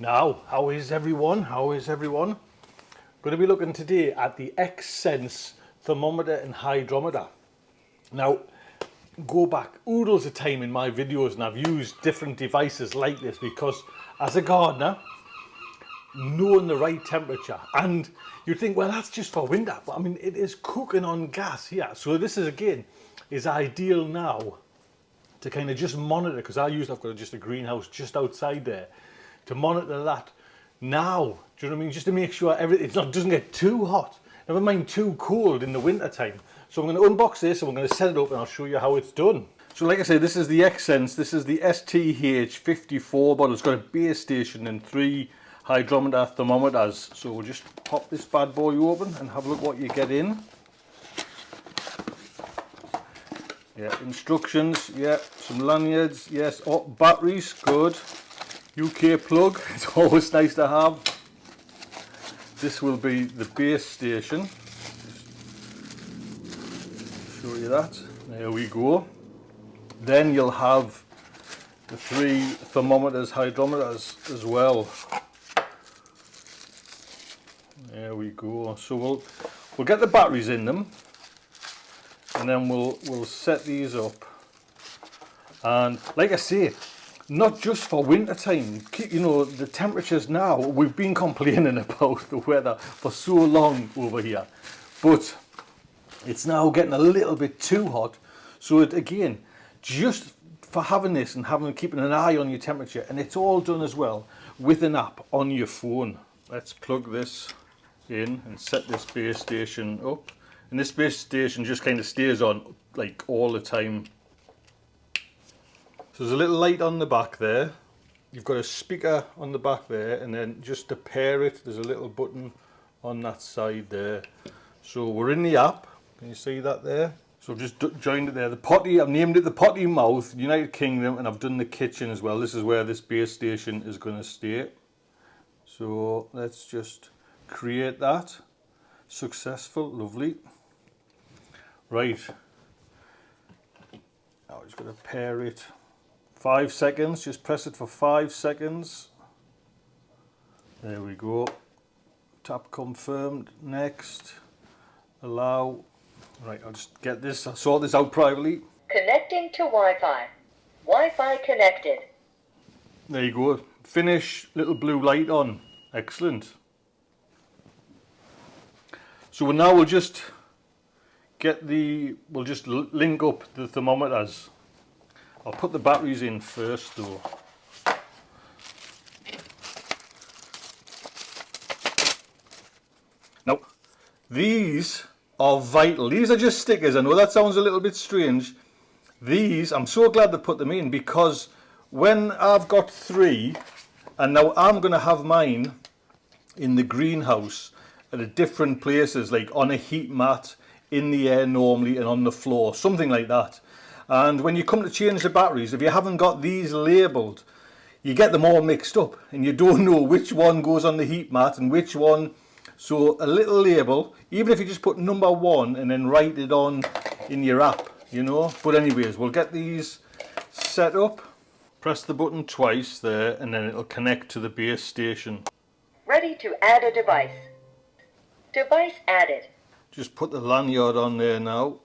Now, how is everyone? How is everyone? Going to be looking today at the X-Sense thermometer and hydrometer. Now, go back oodles of time in my videos and I've used different devices like this because as a gardener, knowing the right temperature, and you'd think, well, that's just for winter, but I mean, it is cooking on gas here. So this is, again, is ideal now to kind of just monitor, because I've got just a greenhouse just outside there, to monitor that now. Do you know what I mean? Just to make sure it doesn't get too hot, never mind too cold in the winter time. So I'm going to unbox this and we're going to set it up and I'll show you how it's done. So like I say, this is the X-Sense. This is the STH54 bottle. It's got a base station and 3 hydrometer thermometers. So we'll just pop this bad boy open and have a look what you get in. Yeah, instructions, yeah, some lanyards, yes, oh, batteries, good. UK plug, it's always nice to have. This will be the base station. Just show you that. There we go. Then you'll have the 3 thermometers, hydrometers as well. There we go. So we'll get the batteries in them, and then we'll set these up. And like I say, not just for winter time, you know, the temperatures now, we've been complaining about the weather for so long over here, but it's now getting a little bit too hot. So it, again, just for having this and keeping an eye on your temperature, and it's all done as well with an app on your phone. Let's plug this in and set this base station up. And this base station just kind of stays on like all the time. So there's a little light on the back there. You've got a speaker on the back there, and then just to pair it, there's a little button on that side there. So we're in the app. Can you see that there? So I've just joined it there. The potty, I've named it the potty mouth, United Kingdom, and I've done the kitchen as well. This is where this base station is going to stay. So let's just create that. Successful, lovely. Right. Now I'm just going to pair it. 5 seconds, just press it for 5 seconds. There we go. Tap confirmed. Next. Allow. Right, I'll just get this, I'll sort this out privately. Connecting to Wi-Fi. Wi-Fi connected. There you go. Finish, little blue light on. Excellent. So we'll just link up the thermometers. I'll put the batteries in first though. Now, these are vital. These are just stickers. I know that sounds a little bit strange. These, I'm so glad they put them in, because when I've got 3, and now I'm going to have mine in the greenhouse at different places, like on a heat mat, in the air normally, and on the floor, something like that. And when you come to change the batteries, if you haven't got these labelled, you get them all mixed up and you don't know which one goes on the heat mat and which one. So a little label, even if you just put number 1 and then write it on in your app, you know. But anyways, we'll get these set up. Press the button twice there and then it'll connect to the base station. Ready to add a device. Device added. Just put the lanyard on there now.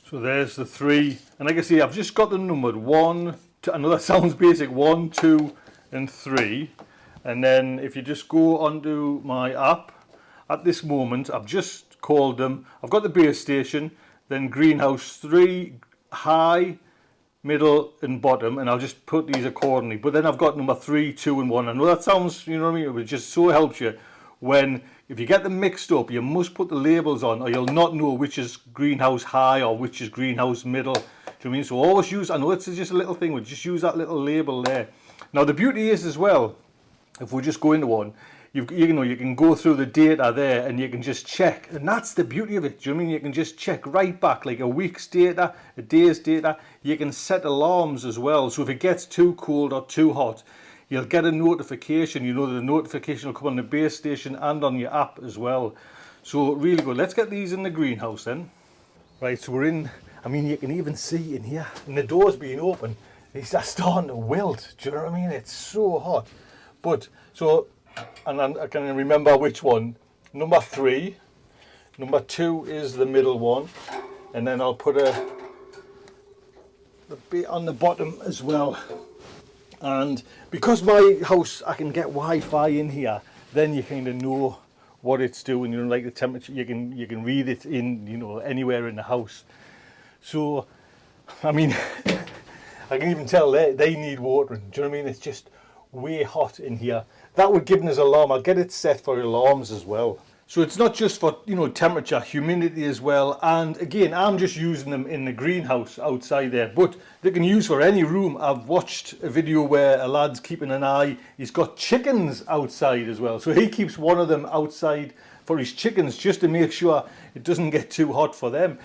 So there's the 3, and like I say, I've just got them numbered 1, 2, I know that sounds basic, 1, 2 and 3. And then if you just go onto my app, at this moment I've just called them, I've got the base station, then greenhouse 3, high, middle and bottom, and I'll just put these accordingly. But then I've got number 3, 2 and 1. I know that sounds, you know what I mean, it just so helps you when, if you get them mixed up, you must put the labels on or you'll not know which is greenhouse high or which is greenhouse middle. Do you know what I mean? So always use, I know it's just a little thing, but just use that little label there. Now the beauty is as well, if we just go into one, you can go through the data there and you can just check, and that's the beauty of it. Do you know what I mean? You can just check right back, like a week's data, a day's data. You can set alarms as well, so if it gets too cold or too hot, you'll get a notification. You know, the notification will come on the base station and on your app as well. So really good. Let's get these in the greenhouse then. Right, so we're in, I mean, you can even see in here, and the door's being open, these are starting to wilt. Do you know what I mean? It's so hot. But so, and I can remember which one. Number 3, number 2 is the middle one, and then I'll put the bit on the bottom as well. And because my house, I can get Wi-Fi in here, then you kind of know what it's doing. You know, like the temperature, you can read it in, you know, anywhere in the house. So, I mean, I can even tell they need watering. Do you know what I mean? It's just way hot in here. That would give us an alarm. I'll get it set for alarms as well. So it's not just for, you know, temperature, humidity as well. And again, I'm just using them in the greenhouse outside there, but they can use for any room. I've watched a video where a lad's keeping an eye. He's got chickens outside as well. So he keeps one of them outside for his chickens just to make sure it doesn't get too hot for them.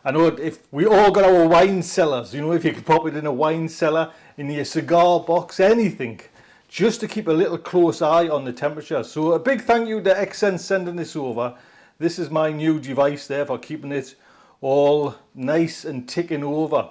I know if we all got our wine cellars, you know, if you could pop it in a wine cellar, in your cigar box, anything, just to keep a little close eye on the temperature. So a big thank you to Xsense sending this over. This is my new device there for keeping it all nice and ticking over.